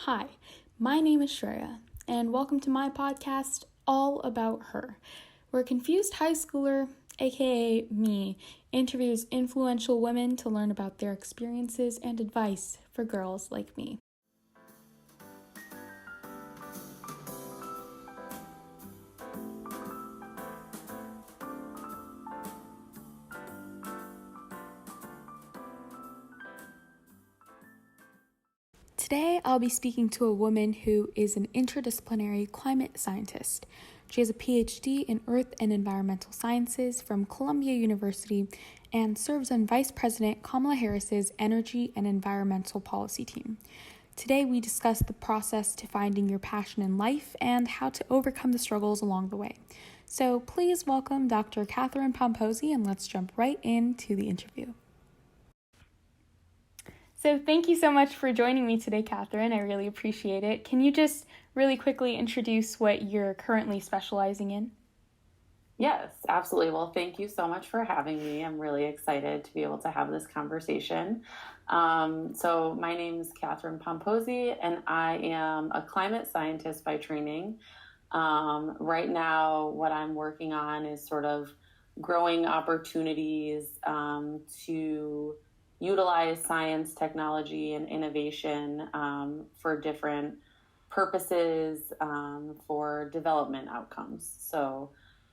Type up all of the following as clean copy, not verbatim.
Hi, my name is Shreya, and welcome to my podcast, All About Her, where a confused high schooler, aka me, interviews influential women to learn about their experiences and advice for girls like me. Today, I'll be speaking to a woman who is an interdisciplinary climate scientist. She has a PhD in Earth and Environmental Sciences from Columbia University and serves on Vice President Kamala Harris's Energy and Environmental Policy team. Today, we discuss the process to finding your passion in life and how to overcome the struggles along the way. So please welcome Dr. Catherine Pomposi, and let's jump right into the interview. So thank you so much for joining me today, Catherine. I really appreciate it. Can you just really quickly introduce what you're currently specializing in? Yes, absolutely. Well, thank you so much for having me. I'm really excited to be able to have this conversation. So my name is Catherine Pomposi, and I am a climate scientist by training. Right now, what I'm working on is sort of growing opportunities to utilize science, technology, and innovation for different purposes for development outcomes. So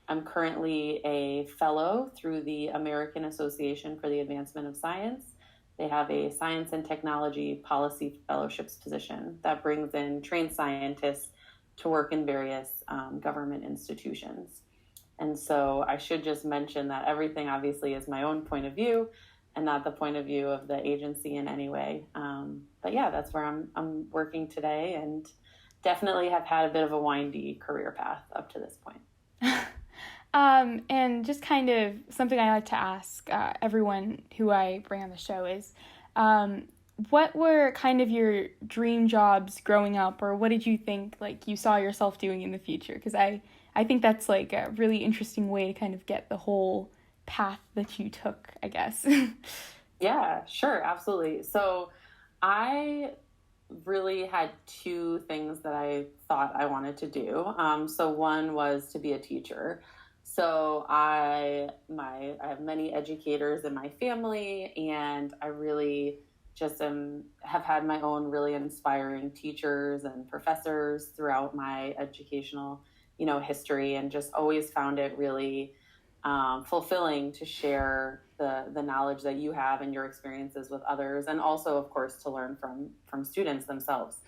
I'm currently a fellow through the American Association for the Advancement of Science. They have a science and technology policy fellowships position that brings in trained scientists to work in various government institutions. And so I should just mention that everything obviously is my own point of view and not the point of view of the agency in any way. But yeah, that's where I'm working today, and definitely have had a bit of a windy career path up to this point. And just kind of something I like to ask everyone who I bring on the show is, what were kind of your dream jobs growing up, or what did you think like you saw yourself doing in the future? Because I think that's like a really interesting way to kind of get the whole path that you took, I guess. Yeah, sure, absolutely. So I really had two things that I thought I wanted to do. So one was to be a teacher. So I have many educators in my family, and I really just have had my own really inspiring teachers and professors throughout my educational, history, and just always found it really fulfilling to share the knowledge that you have and your experiences with others, and also, of course, to learn from students themselves.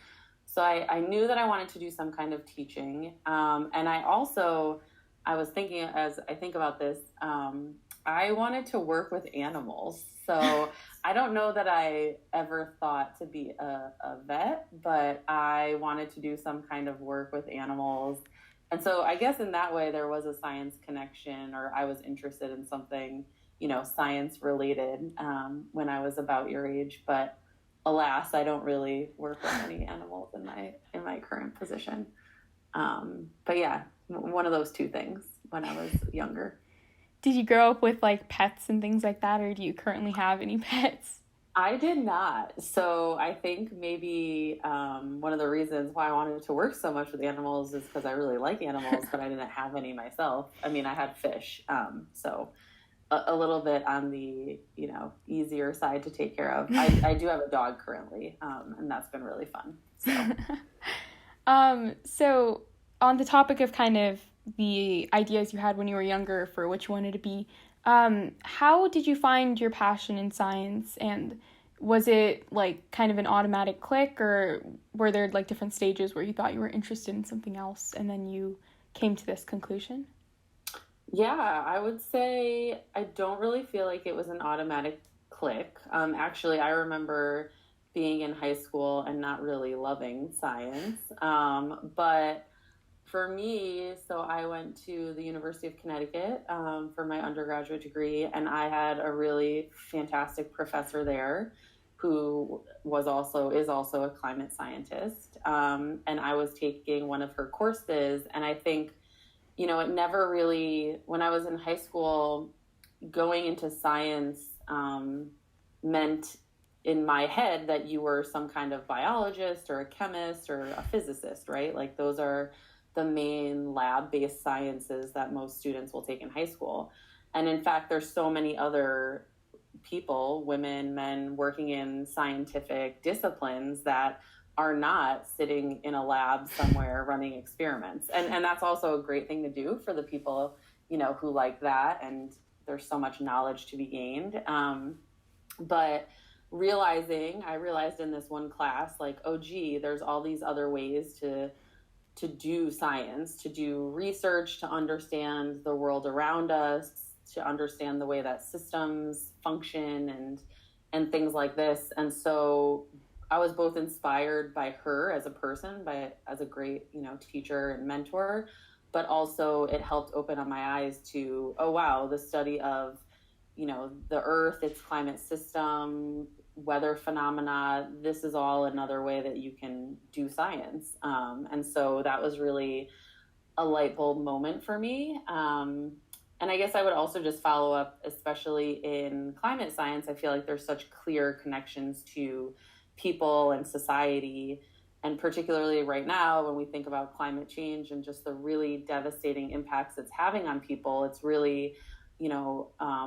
So I knew that I wanted to do some kind of teaching, and I was thinking, as I think about this, I wanted to work with animals. So I don't know that I ever thought to be a vet, but I wanted to do some kind of work with animals. And so I guess in that way, there was a science connection, or I was interested in something, science related when I was about your age. But alas, I don't really work with any animals in my current position. But yeah, one of those two things when I was younger. Did you grow up with like pets and things like that, or do you currently have any pets? I did not. So I think maybe one of the reasons why I wanted to work so much with animals is because I really like animals, but I didn't have any myself. I mean, I had fish, so a little bit on the, easier side to take care of. I do have a dog currently, and that's been really fun. So on the topic of kind of the ideas you had when you were younger for what you wanted to be, how did you find your passion in science, and was it like kind of an automatic click, or were there like different stages where you thought you were interested in something else and then you came to this conclusion? Yeah, I would say I don't really feel like it was an automatic click. Actually, I remember being in high school and not really loving science, but for me, so I went to the University of Connecticut for my undergraduate degree, and I had a really fantastic professor there who is also a climate scientist, and I was taking one of her courses, and I think, it never really, when I was in high school, going into science meant in my head that you were some kind of biologist or a chemist or a physicist, right? Like those are the main lab-based sciences that most students will take in high school. And in fact, there's so many other people, women, men, working in scientific disciplines that are not sitting in a lab somewhere running experiments. And that's also a great thing to do for the people, who like that. And there's so much knowledge to be gained. But I realized in this one class, like, oh, gee, there's all these other ways to do science, to do research, to understand the world around us, to understand the way that systems function and things like this. And so I was both inspired by her as a person, as a great, teacher and mentor, but also it helped open up my eyes to, oh, wow, the study of, the earth, its climate system, weather phenomena, this is all another way that you can do science. And so that was really a light bulb moment for me. And I guess I would also just follow up, especially in climate science, I feel like there's such clear connections to people and society. And particularly right now, when we think about climate change and just the really devastating impacts it's having on people, it's really,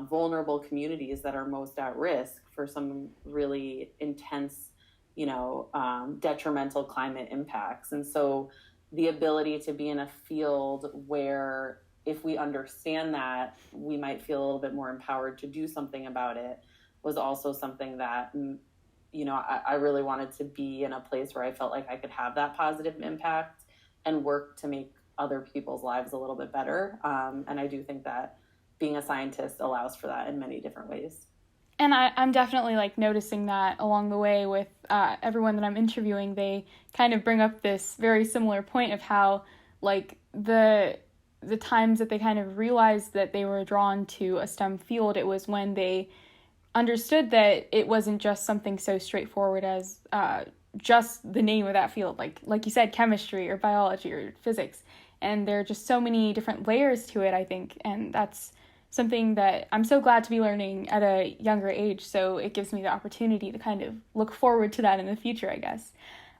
vulnerable communities that are most at risk for some really intense, detrimental climate impacts. And so the ability to be in a field where if we understand that, we might feel a little bit more empowered to do something about it was also something that, I really wanted to be in a place where I felt like I could have that positive impact and work to make other people's lives a little bit better. And I do think that being a scientist allows for that in many different ways. And I'm definitely like noticing that along the way with everyone that I'm interviewing. They kind of bring up this very similar point of how like the times that they kind of realized that they were drawn to a STEM field, it was when they understood that it wasn't just something so straightforward as just the name of that field, like you said, chemistry or biology or physics. And there are just so many different layers to it, I think, and that's something that I'm so glad to be learning at a younger age, so it gives me the opportunity to kind of look forward to that in the future, I guess.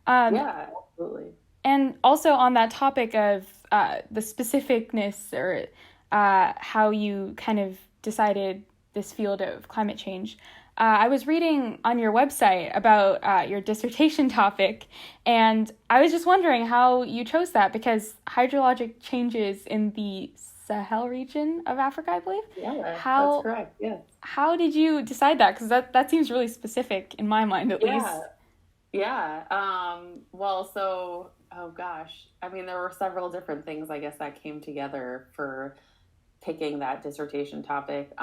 Yeah, absolutely. And also on that topic of the specificness or how you kind of decided this field of climate change, I was reading on your website about your dissertation topic, and I was just wondering how you chose that, because hydrologic changes in the Sahel region of Africa, I believe. Yeah, that's correct. Yeah. How did you decide that? Because that seems really specific in my mind, at least. Yeah. Well, so, oh gosh. I mean, there were several different things, I guess, that came together for picking that dissertation topic.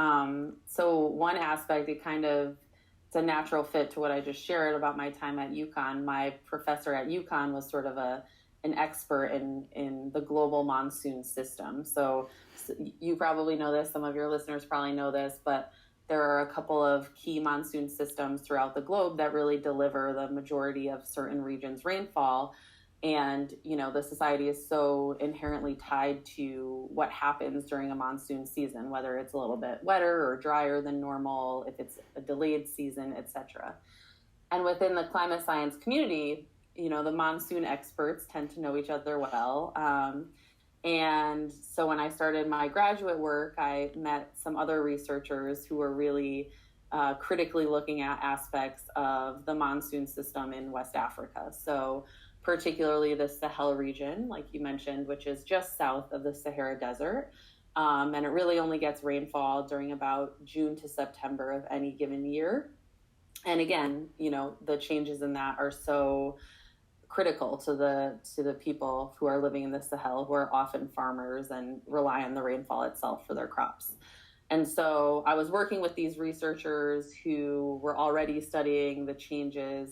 So one aspect, it's a natural fit to what I just shared about my time at UConn. My professor at UConn was sort of an expert in the global monsoon system. So you probably know this, some of your listeners probably know this, but there are a couple of key monsoon systems throughout the globe that really deliver the majority of certain regions' rainfall. And, the society is so inherently tied to what happens during a monsoon season, whether it's a little bit wetter or drier than normal, if it's a delayed season, etc. And within the climate science community, the monsoon experts tend to know each other well. And so when I started my graduate work, I met some other researchers who were really critically looking at aspects of the monsoon system in West Africa. So particularly the Sahel region, like you mentioned, which is just south of the Sahara Desert. And it really only gets rainfall during about June to September of any given year. And again, the changes in that are so critical to the people who are living in the Sahel, who are often farmers and rely on the rainfall itself for their crops. And so I was working with these researchers who were already studying the changes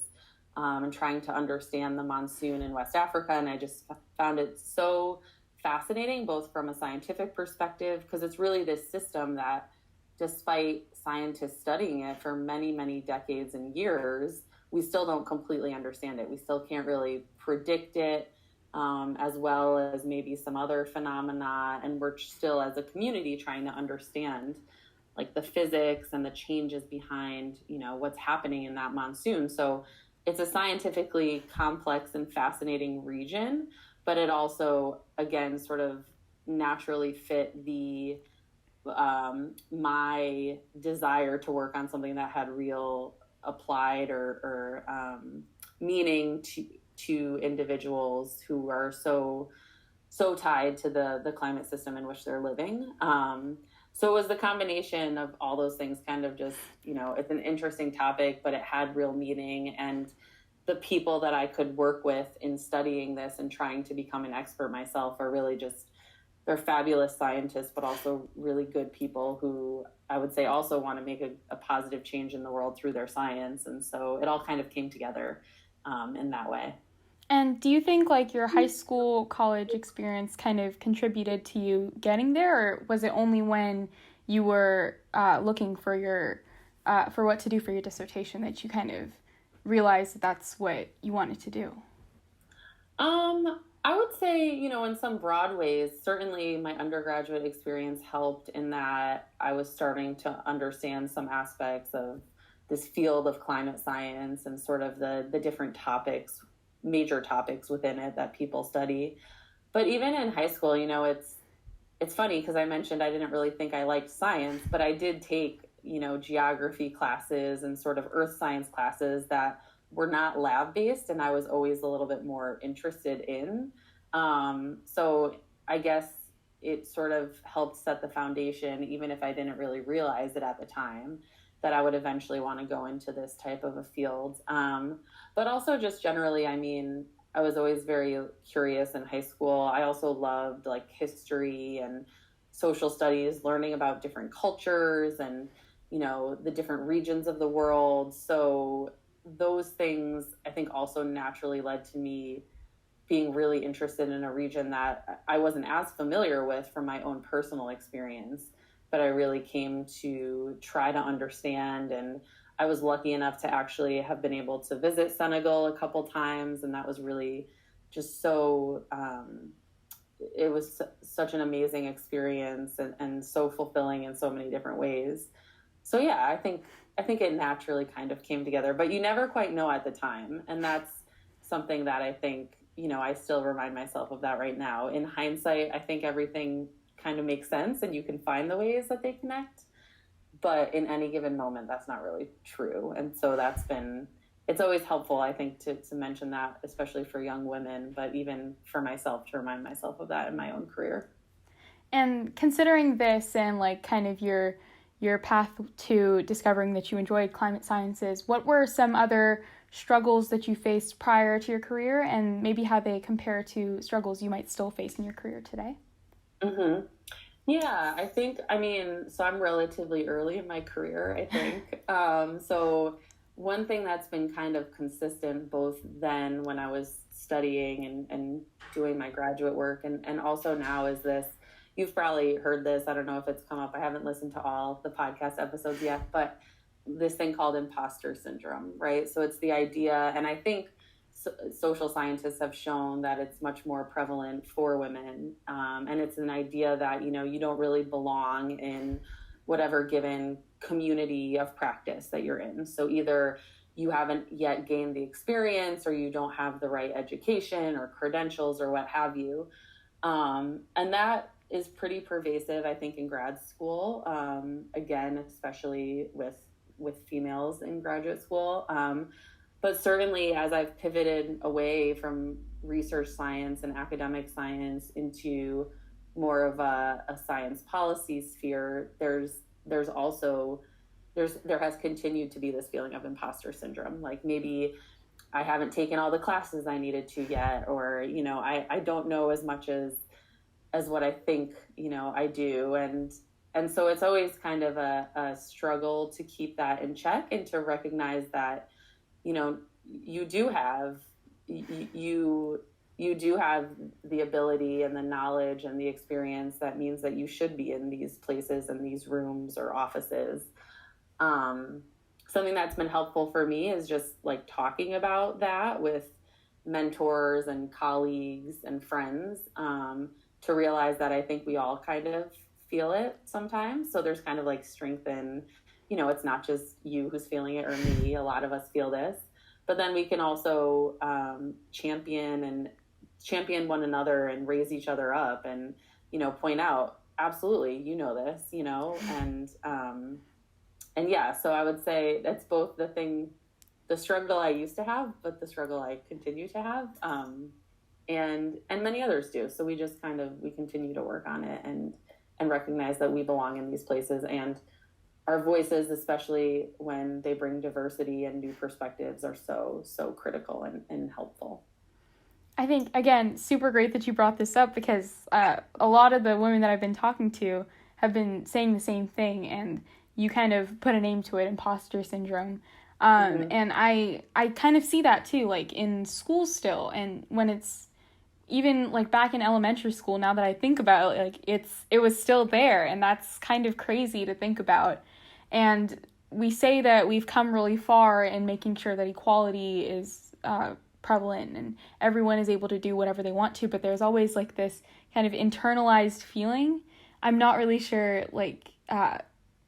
and trying to understand the monsoon in West Africa. And I just found it so fascinating, both from a scientific perspective, because it's really this system that, despite scientists studying it for many, many decades and years, we still don't completely understand it. We still can't really predict it as well as maybe some other phenomena. And we're still, as a community, trying to understand like the physics and the changes behind, what's happening in that monsoon. So it's a scientifically complex and fascinating region, but it also, again, sort of naturally fit the my desire to work on something that had real applied or meaning to individuals who are so tied to the climate system in which they're living. So it was the combination of all those things, kind of just, it's an interesting topic, but it had real meaning. And the people that I could work with in studying this and trying to become an expert myself are really just, they're fabulous scientists, but also really good people who I would say also want to make a positive change in the world through their science. And so it all kind of came together in that way. And do you think like your high school, college experience kind of contributed to you getting there, or was it only when you were looking for your for what to do for your dissertation that you kind of realized that that's what you wanted to do? I would say, in some broad ways, certainly my undergraduate experience helped in that I was starting to understand some aspects of this field of climate science and sort of the different topics, major topics within it that people study. But even in high school, it's funny because I mentioned I didn't really think I liked science, but I did take, geography classes and sort of earth science classes that were not lab-based, and I was always a little bit more interested in. So I guess it sort of helped set the foundation, even if I didn't really realize it at the time, that I would eventually want to go into this type of a field. But also just generally, I was always very curious in high school. I also loved like history and social studies, learning about different cultures and, the different regions of the world. So those things, I think, also naturally led to me being really interested in a region that I wasn't as familiar with from my own personal experience, but I really came to try to understand. And I was lucky enough to actually have been able to visit Senegal a couple times, and that was really just so, it was such an amazing experience and so fulfilling in so many different ways. So yeah, I think it naturally kind of came together, but you never quite know at the time. And that's something that I think, I still remind myself of that right now. In hindsight, I think everything kind of makes sense and you can find the ways that they connect. But in any given moment, that's not really true. And so it's always helpful, I think, to mention that, especially for young women, but even for myself, to remind myself of that in my own career. And considering this and like kind of your path to discovering that you enjoyed climate sciences, what were some other struggles that you faced prior to your career, and maybe how they compare to struggles you might still face in your career today? Mm-hmm. Yeah, I think, so I'm relatively early in my career, I think. So one thing that's been kind of consistent both then when I was studying and doing my graduate work and also now is this. You've probably heard this. I don't know if it's come up. I haven't listened to all the podcast episodes yet, but this thing called imposter syndrome, right? So it's the idea, and I think social scientists have shown that it's much more prevalent for women. And it's an idea that, you don't really belong in whatever given community of practice that you're in. So either you haven't yet gained the experience or you don't have the right education or credentials or what have you. And that is pretty pervasive, I think, in grad school, again, especially with females in graduate school. But certainly as I've pivoted away from research science and academic science into more of a science policy sphere, there has continued to be this feeling of imposter syndrome. Like maybe I haven't taken all the classes I needed to yet, or, I don't know as much as what I think, I do. And so it's always kind of a struggle to keep that in check and to recognize that, you do have the ability and the knowledge and the experience that means that you should be in these places and these rooms or offices. Something that's been helpful for me is just like talking about that with mentors and colleagues and friends, to realize that I think we all kind of feel it sometimes. So there's kind of like strength in, it's not just you who's feeling it or me. A lot of us feel this. But then we can also champion one another and raise each other up and, point out, absolutely, this, and yeah, so I would say that's both the struggle I used to have, but the struggle I continue to have, and many others do. So we just we continue to work on it and recognize that we belong in these places, and our voices, especially when they bring diversity and new perspectives, are so critical and helpful. I think, again, super great that you brought this up, because a lot of the women that I've been talking to have been saying the same thing, and you kind of put a name to it, imposter syndrome. And I kind of see that too, like in school still, and when it's even like back in elementary school, now that I think about it, like it was still there, and that's kind of crazy to think about. And we say that we've come really far in making sure that equality is prevalent and everyone is able to do whatever they want to, but there's always like this kind of internalized feeling. I'm not really sure like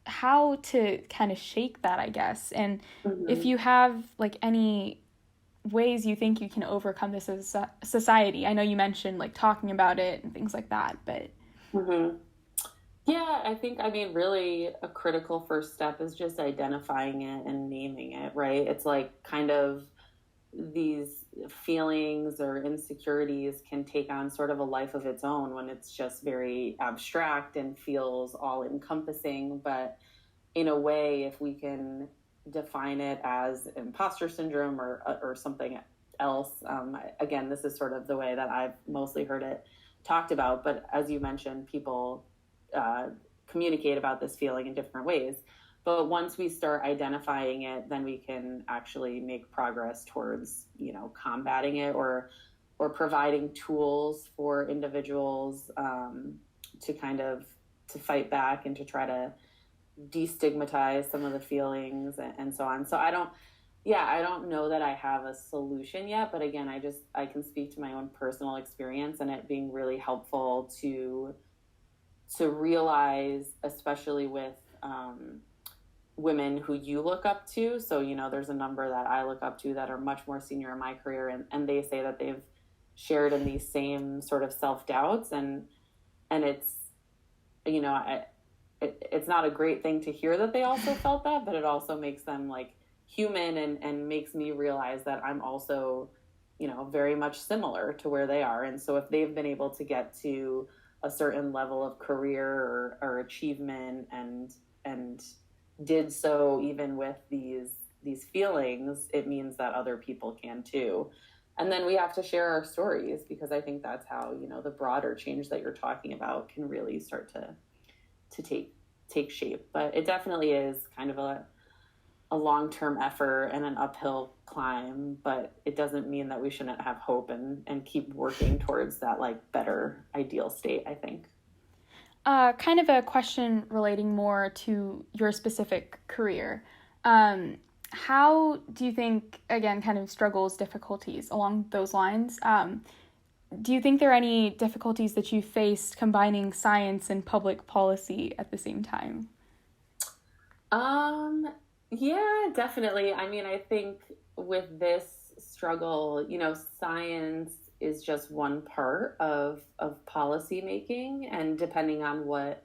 how to kind of shake that, I guess. And if you have like any ways you think you can overcome this as a society. I know you mentioned like talking about it and things like that, but yeah, I think, really a critical first step is just identifying it and naming it, right? It's like kind of these feelings or insecurities can take on sort of a life of its own when it's just very abstract and feels all encompassing. But in a way, if we can define it as imposter syndrome or something else, again, this is sort of the way that I've mostly heard it talked about. But as you mentioned, people communicate about this feeling in different ways. But once we start identifying it, then we can actually make progress towards, combating it or providing tools for individuals to fight back and to try to destigmatize some of the feelings and so on. So I don't know that I have a solution yet, but again, I can speak to my own personal experience and it being really helpful to realize, especially with women who you look up to. So, there's a number that I look up to that are much more senior in my career, and they say that they've shared in these same sort of self-doubts, and it's, it's not a great thing to hear that they also felt that, but it also makes them like human and makes me realize that I'm also, very much similar to where they are. And so if they've been able to get to a certain level of career or achievement and did so even with these feelings, it means that other people can too. And then we have to share our stories, because I think that's how, the broader change that you're talking about can really start to take shape. But it definitely is kind of a long-term effort and an uphill climb, but it doesn't mean that we shouldn't have hope and keep working towards that like better ideal state, I think. Kind of a question relating more to your specific career. How do you think, again, kind of struggles, difficulties along those lines, do you think there are any difficulties that you faced combining science and public policy at the same time? Yeah, definitely. I think with this struggle, science is just one part of policy making, and depending on what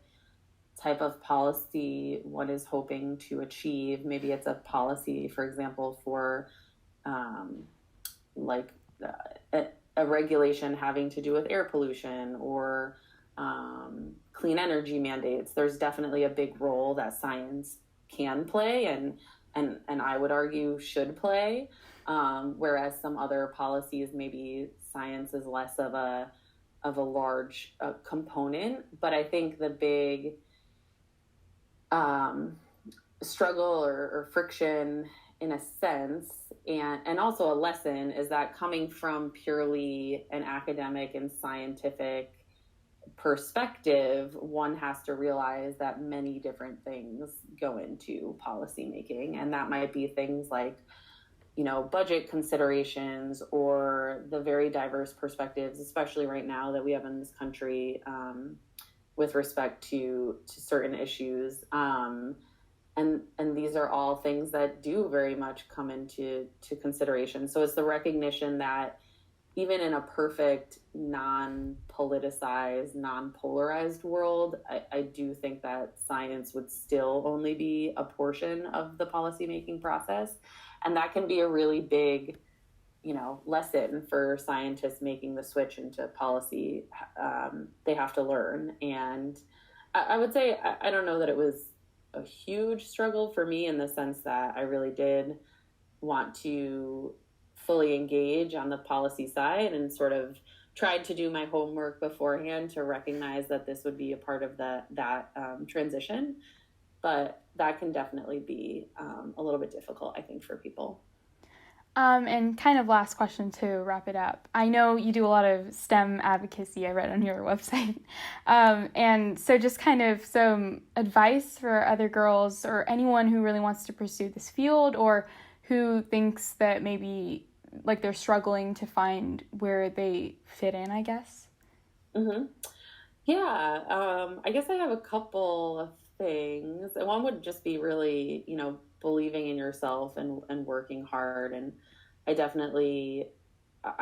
type of policy one is hoping to achieve, maybe it's a policy, for example, for like a regulation having to do with air pollution or clean energy mandates. There's definitely a big role that science can play and I would argue should play, whereas some other policies, maybe science is less of a large component. But I think the big struggle or friction, in a sense, and also a lesson, is that coming from purely an academic and scientific perspective, one has to realize that many different things go into policymaking, and that might be things like, budget considerations or the very diverse perspectives, especially right now that we have in this country, with respect to certain issues. And these are all things that do very much come into consideration. So it's the recognition that even in a perfect, non-politicized, non-polarized world, I do think that science would still only be a portion of the policymaking process. And that can be a really big, lesson for scientists making the switch into policy. They have to learn. And I would say, I don't know that it was a huge struggle for me in the sense that I really did want to fully engage on the policy side and sort of tried to do my homework beforehand to recognize that this would be a part of that transition. But that can definitely be a little bit difficult, I think, for people. And kind of last question to wrap it up. I know you do a lot of STEM advocacy, I read on your website. And so just kind of some advice for other girls or anyone who really wants to pursue this field or who thinks that maybe like they're struggling to find where they fit in, I guess. Mm-hmm. Yeah, I guess I have a couple of things. And one would just be really, believing in yourself and working hard. And I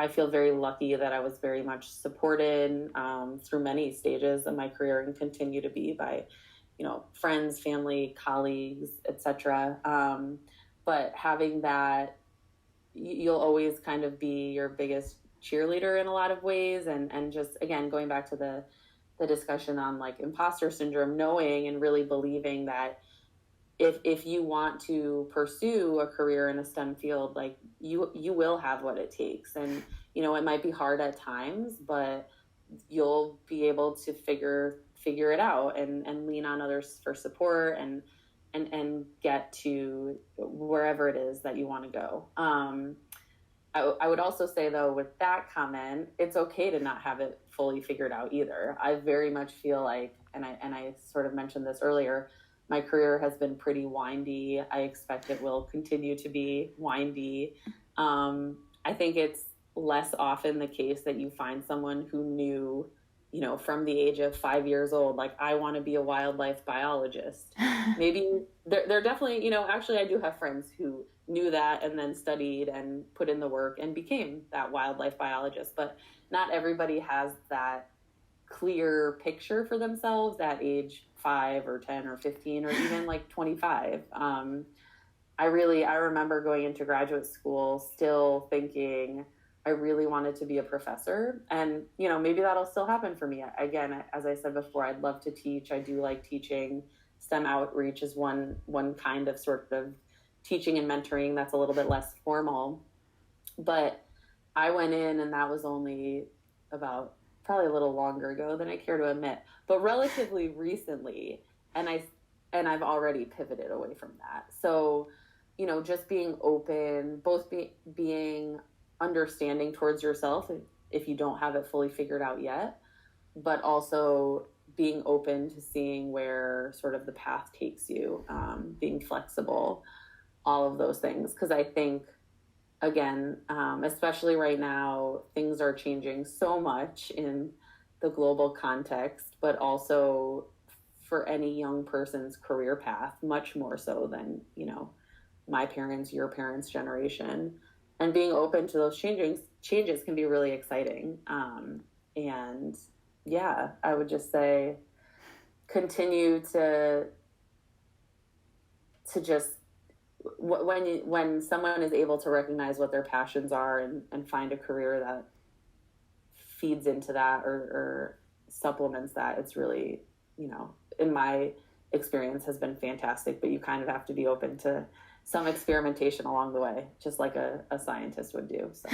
feel very lucky that I was very much supported through many stages of my career and continue to be by, friends, family, colleagues, etc. But having that, you'll always kind of be your biggest cheerleader in a lot of ways. And just, again, going back to the discussion on like imposter syndrome, knowing and really believing that if you want to pursue a career in a STEM field, like you will have what it takes. And, it might be hard at times, but you'll be able to figure it out and lean on others for support and get to wherever it is that you want to go. I would also say, though, with that comment, it's okay to not have it fully figured out either. I very much feel like, and I sort of mentioned this earlier, my career has been pretty windy. I expect it will continue to be windy. I think it's less often the case that you find someone who knew, from the age of 5 years old, like, I want to be a wildlife biologist. Maybe they're definitely, actually I do have friends who knew that and then studied and put in the work and became that wildlife biologist. But not everybody has that clear picture for themselves at age 5 or 10 or 15 or even like 25. I remember going into graduate school still thinking I really wanted to be a professor, and maybe that'll still happen for me. Again, as I said before, I'd love to teach. I do like teaching. STEM outreach is one kind of sort of teaching and mentoring that's a little bit less formal. But I went in, and that was only about probably a little longer ago than I care to admit, but relatively recently, and I've already pivoted away from that. So, just being open, both being understanding towards yourself if you don't have it fully figured out yet, but also being open to seeing where sort of the path takes you, being flexible, all of those things. Because I think, again, especially right now, things are changing so much in the global context, but also for any young person's career path, much more so than, my parents, your parents' generation. And being open to those changes can be really exciting. And yeah, I would just say continue to just, when someone is able to recognize what their passions are and find a career that feeds into that or supplements that, it's really, in my experience has been fantastic. But you kind of have to be open to some experimentation along the way, just like a scientist would do. So.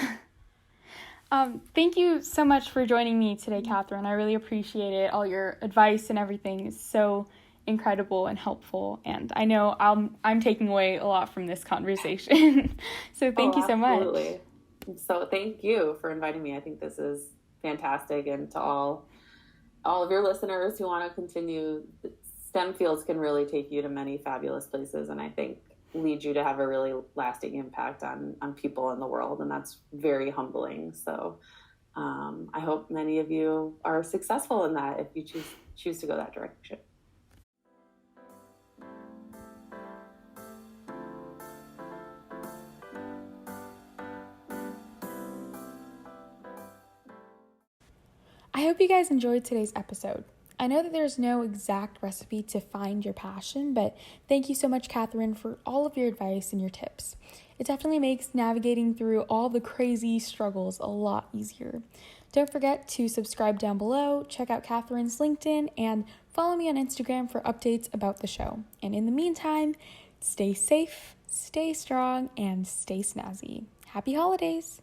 Thank you so much for joining me today, Catherine. I really appreciate it. All your advice and everything is so incredible and helpful, and I know I'm taking away a lot from this conversation. So thank you so much. So thank you for inviting me. I think this is fantastic, and to all of your listeners who want to continue, STEM fields can really take you to many fabulous places, and I think lead you to have a really lasting impact on people in the world, and that's very humbling. So I hope many of you are successful in that if you choose to go that direction. I hope you guys enjoyed today's episode. I know that there's no exact recipe to find your passion, but thank you so much, Catherine, for all of your advice and your tips. It definitely makes navigating through all the crazy struggles a lot easier. Don't forget to subscribe down below, check out Catherine's LinkedIn, and follow me on Instagram for updates about the show. And in the meantime, stay safe, stay strong, and stay snazzy. Happy holidays!